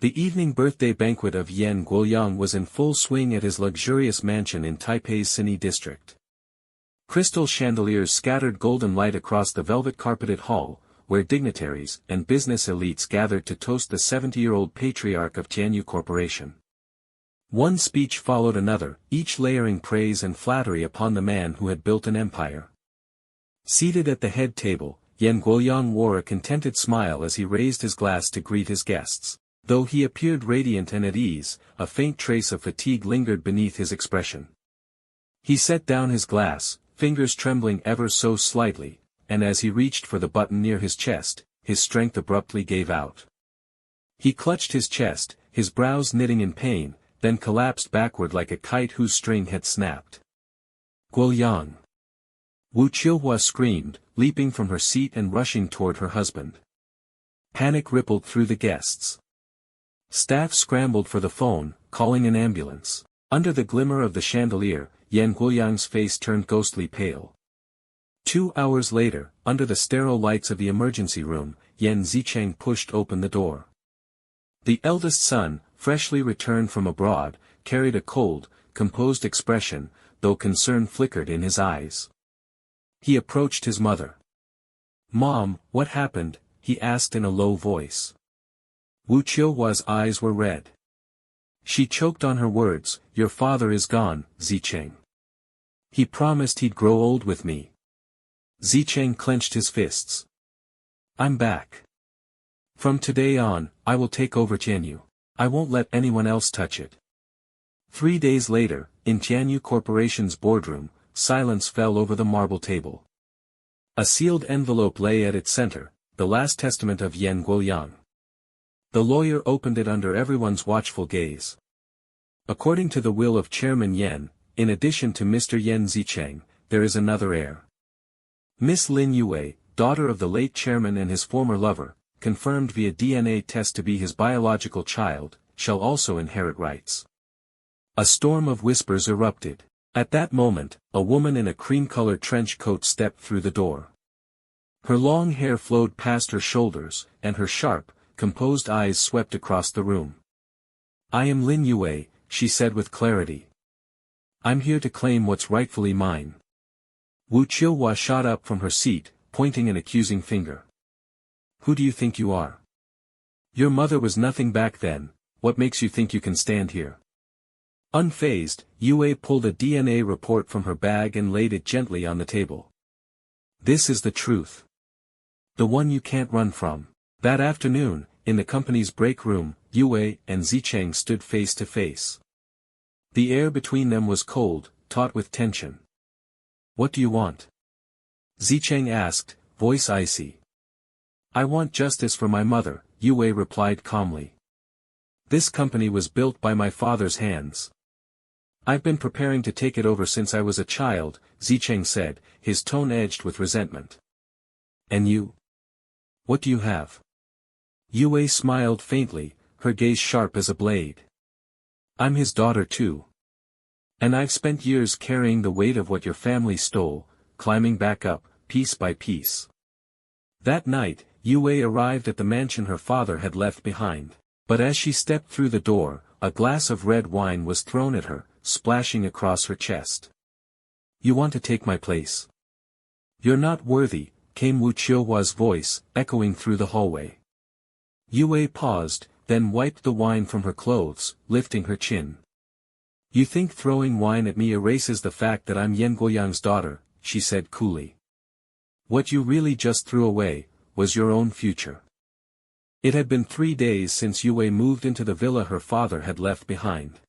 The evening birthday banquet of Yan Guoyang was in full swing at his luxurious mansion in Taipei's Cine district. Crystal chandeliers scattered golden light across the velvet-carpeted hall, where dignitaries and business elites gathered to toast the 70-year-old patriarch of Tianyu Corporation. One speech followed another, each layering praise and flattery upon the man who had built an empire. Seated at the head table, Yan Guoyang wore a contented smile as he raised his glass to greet his guests. Though he appeared radiant and at ease, a faint trace of fatigue lingered beneath his expression. He set down his glass, fingers trembling ever so slightly, and as he reached for the button near his chest, his strength abruptly gave out. He clutched his chest, his brows knitting in pain, then collapsed backward like a kite whose string had snapped. Guoyang! Wu Qiuhua screamed, leaping from her seat and rushing toward her husband. Panic rippled through the guests. Staff scrambled for the phone, calling an ambulance. Under the glimmer of the chandelier, Yan Guoyang's face turned ghostly pale. 2 hours later, under the sterile lights of the emergency room, Yan Zicheng pushed open the door. The eldest son, freshly returned from abroad, carried a cold, composed expression, though concern flickered in his eyes. He approached his mother. "Mom, what happened?" he asked in a low voice. Wu Qiuhua's eyes were red. She choked on her words, "Your father is gone, Zicheng. He promised he'd grow old with me." Zicheng clenched his fists. "I'm back. From today on, I will take over Tianyu. I won't let anyone else touch it." 3 days later, in Tianyu Corporation's boardroom, silence fell over the marble table. A sealed envelope lay at its center, the last testament of Yan Guoyang. The lawyer opened it under everyone's watchful gaze. According to the will of Chairman Yan, in addition to Mr. Yan Zicheng, there is another heir. Miss Lin Yue, daughter of the late chairman and his former lover, confirmed via DNA test to be his biological child, shall also inherit rights. A storm of whispers erupted. At that moment, a woman in a cream-colored trench coat stepped through the door. Her long hair flowed past her shoulders, and her sharp, composed eyes swept across the room. "I am Lin Yue," she said with clarity. "I'm here to claim what's rightfully mine." Wu Qiuhua shot up from her seat, pointing an accusing finger. "Who do you think you are? Your mother was nothing back then, what makes you think you can stand here?" Unfazed, Yue pulled a DNA report from her bag and laid it gently on the table. "This is the truth. The one you can't run from." That afternoon, in the company's break room, Yue and Zicheng stood face to face. The air between them was cold, taut with tension. "What do you want?" Zicheng asked, voice icy. "I want justice for my mother," Yue replied calmly. "This company was built by my father's hands. I've been preparing to take it over since I was a child," Zicheng said, his tone edged with resentment. "And you? What do you have?" Yue smiled faintly, her gaze sharp as a blade. "I'm his daughter too. And I've spent years carrying the weight of what your family stole, climbing back up, piece by piece." That night, Yue arrived at the mansion her father had left behind. But as she stepped through the door, a glass of red wine was thrown at her, splashing across her chest. "You want to take my place? You're not worthy," came Wu Qiuhua's voice, echoing through the hallway. Yue paused, then wiped the wine from her clothes, lifting her chin. "You think throwing wine at me erases the fact that I'm Yan Guoyang's daughter," she said coolly. "What you really just threw away, was your own future." It had been 3 days since Yue moved into the villa her father had left behind.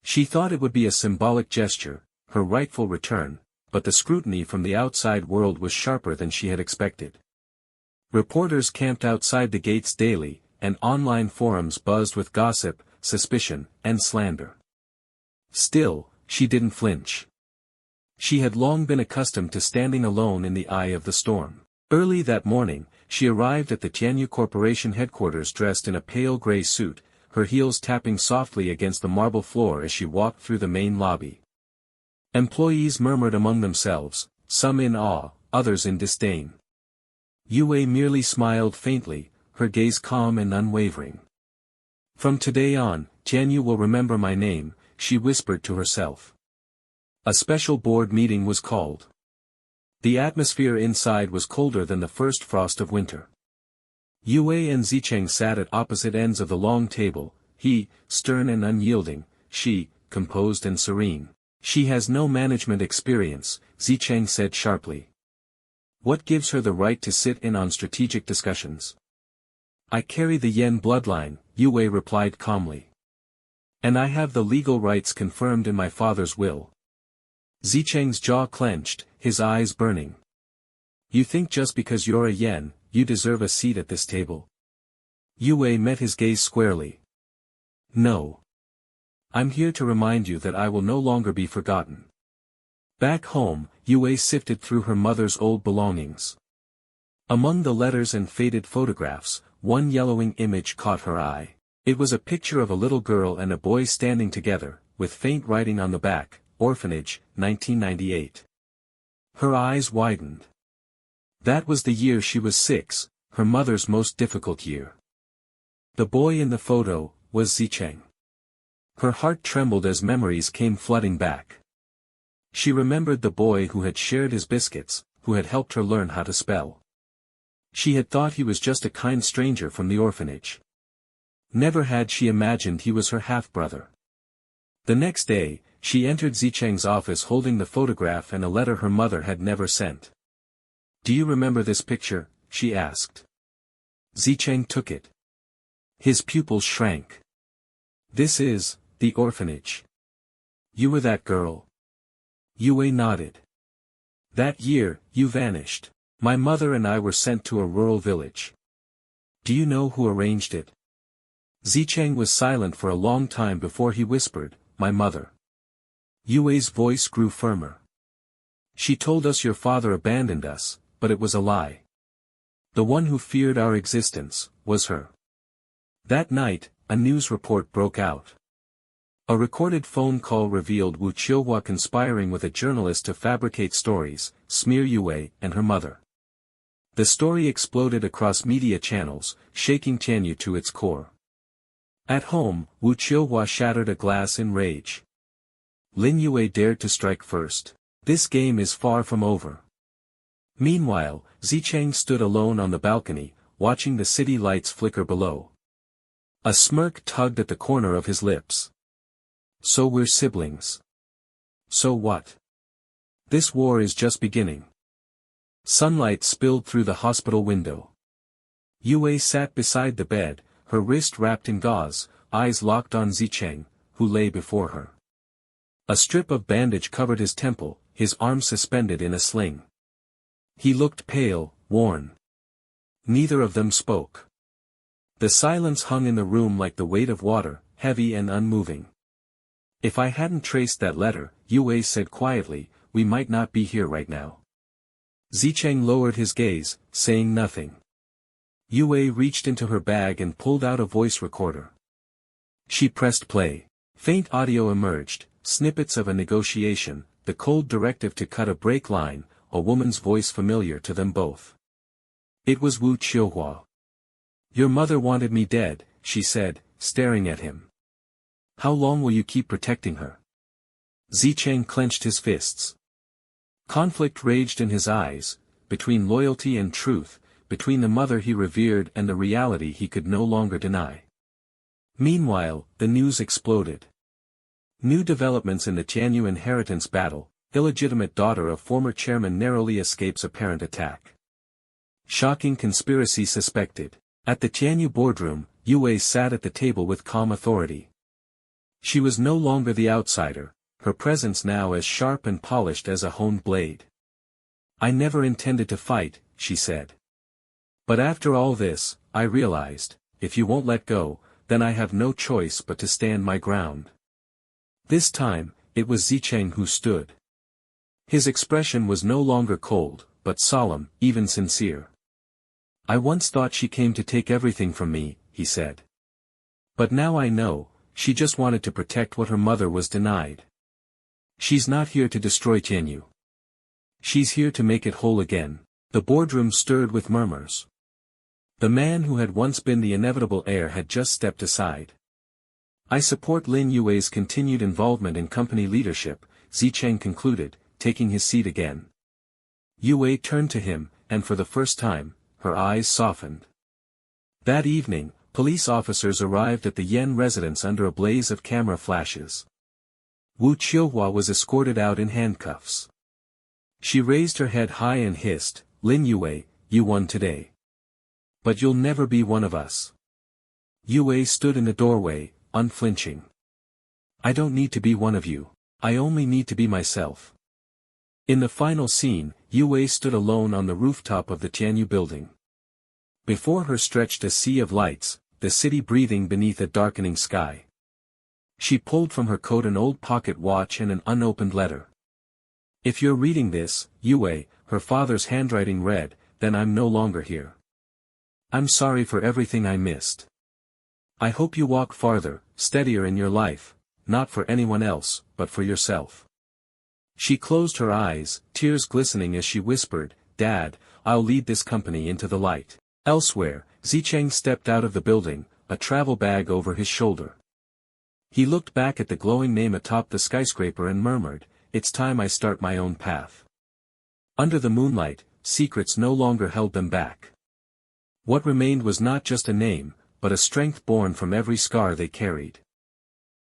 She thought it would be a symbolic gesture, her rightful return, but the scrutiny from the outside world was sharper than she had expected. Reporters camped outside the gates daily, and online forums buzzed with gossip, suspicion, and slander. Still, she didn't flinch. She had long been accustomed to standing alone in the eye of the storm. Early that morning, she arrived at the Tianyu Corporation headquarters dressed in a pale gray suit, her heels tapping softly against the marble floor as she walked through the main lobby. Employees murmured among themselves, some in awe, others in disdain. Yue merely smiled faintly, her gaze calm and unwavering. From today on, Tianyu will remember my name, she whispered to herself. A special board meeting was called. The atmosphere inside was colder than the first frost of winter. Yue and Zicheng sat at opposite ends of the long table, he, stern and unyielding, she, composed and serene. She has no management experience, Zicheng said sharply. What gives her the right to sit in on strategic discussions? I carry the Yan bloodline, Yue replied calmly. And I have the legal rights confirmed in my father's will. Zicheng's jaw clenched, his eyes burning. You think just because you're a Yan, you deserve a seat at this table? Yue met his gaze squarely. No. I'm here to remind you that I will no longer be forgotten. Back home, Yue sifted through her mother's old belongings. Among the letters and faded photographs, one yellowing image caught her eye. It was a picture of a little girl and a boy standing together, with faint writing on the back, Orphanage, 1998. Her eyes widened. That was the year she was 6, her mother's most difficult year. The boy in the photo was Zicheng. Her heart trembled as memories came flooding back. She remembered the boy who had shared his biscuits, who had helped her learn how to spell. She had thought he was just a kind stranger from the orphanage. Never had she imagined he was her half-brother. The next day, she entered Zicheng's office holding the photograph and a letter her mother had never sent. Do you remember this picture? She asked. Zicheng took it. His pupils shrank. This is the orphanage. You were that girl. Yue nodded. That year, you vanished. My mother and I were sent to a rural village. Do you know who arranged it? Zicheng was silent for a long time before he whispered, my mother. Yue's voice grew firmer. She told us your father abandoned us, but it was a lie. The one who feared our existence, was her. That night, a news report broke out. A recorded phone call revealed Wu Qiuhua conspiring with a journalist to fabricate stories, smear Yue and her mother. The story exploded across media channels, shaking Tianyu to its core. At home, Wu Qiuhua shattered a glass in rage. Lin Yue dared to strike first. This game is far from over. Meanwhile, Zicheng stood alone on the balcony, watching the city lights flicker below. A smirk tugged at the corner of his lips. So we're siblings. So what? This war is just beginning. Sunlight spilled through the hospital window. Yue sat beside the bed, her wrist wrapped in gauze, eyes locked on Zicheng, who lay before her. A strip of bandage covered his temple, his arm suspended in a sling. He looked pale, worn. Neither of them spoke. The silence hung in the room like the weight of water, heavy and unmoving. If I hadn't traced that letter, Yue said quietly, we might not be here right now. Zicheng lowered his gaze, saying nothing. Yue reached into her bag and pulled out a voice recorder. She pressed play. Faint audio emerged, snippets of a negotiation, the cold directive to cut a break line, a woman's voice familiar to them both. It was Wu Qiuhua. Your mother wanted me dead, she said, staring at him. How long will you keep protecting her? Zicheng clenched his fists. Conflict raged in his eyes, between loyalty and truth, between the mother he revered and the reality he could no longer deny. Meanwhile, the news exploded. New developments in the Tianyu inheritance battle, illegitimate daughter of former chairman narrowly escapes apparent attack. Shocking conspiracy suspected. At the Tianyu boardroom, Yue sat at the table with calm authority. She was no longer the outsider, her presence now as sharp and polished as a honed blade. I never intended to fight, she said. But after all this, I realized, if you won't let go, then I have no choice but to stand my ground. This time, it was Zicheng who stood. His expression was no longer cold, but solemn, even sincere. I once thought she came to take everything from me, he said. But now I know, she just wanted to protect what her mother was denied. She's not here to destroy Tianyu. She's here to make it whole again. The boardroom stirred with murmurs. The man who had once been the inevitable heir had just stepped aside. I support Lin Yue's continued involvement in company leadership, Zicheng concluded, taking his seat again. Yue turned to him, and for the first time, her eyes softened. That evening, police officers arrived at the Yen residence under a blaze of camera flashes. Wu Qiuhua was escorted out in handcuffs. She raised her head high and hissed, "Lin Yue, you won today. But you'll never be one of us." Yue stood in the doorway, unflinching. "I don't need to be one of you. I only need to be myself." In the final scene, Yue stood alone on the rooftop of the Tianyu building. Before her stretched a sea of lights, the city breathing beneath a darkening sky. She pulled from her coat an old pocket watch and an unopened letter. "If you're reading this, Yue," her father's handwriting read, "then I'm no longer here. I'm sorry for everything I missed. I hope you walk farther, steadier in your life, not for anyone else, but for yourself." She closed her eyes, tears glistening as she whispered, "Dad, I'll lead this company into the light." Elsewhere, Zicheng stepped out of the building, a travel bag over his shoulder. He looked back at the glowing name atop the skyscraper and murmured, "It's time I start my own path." Under the moonlight, secrets no longer held them back. What remained was not just a name, but a strength born from every scar they carried.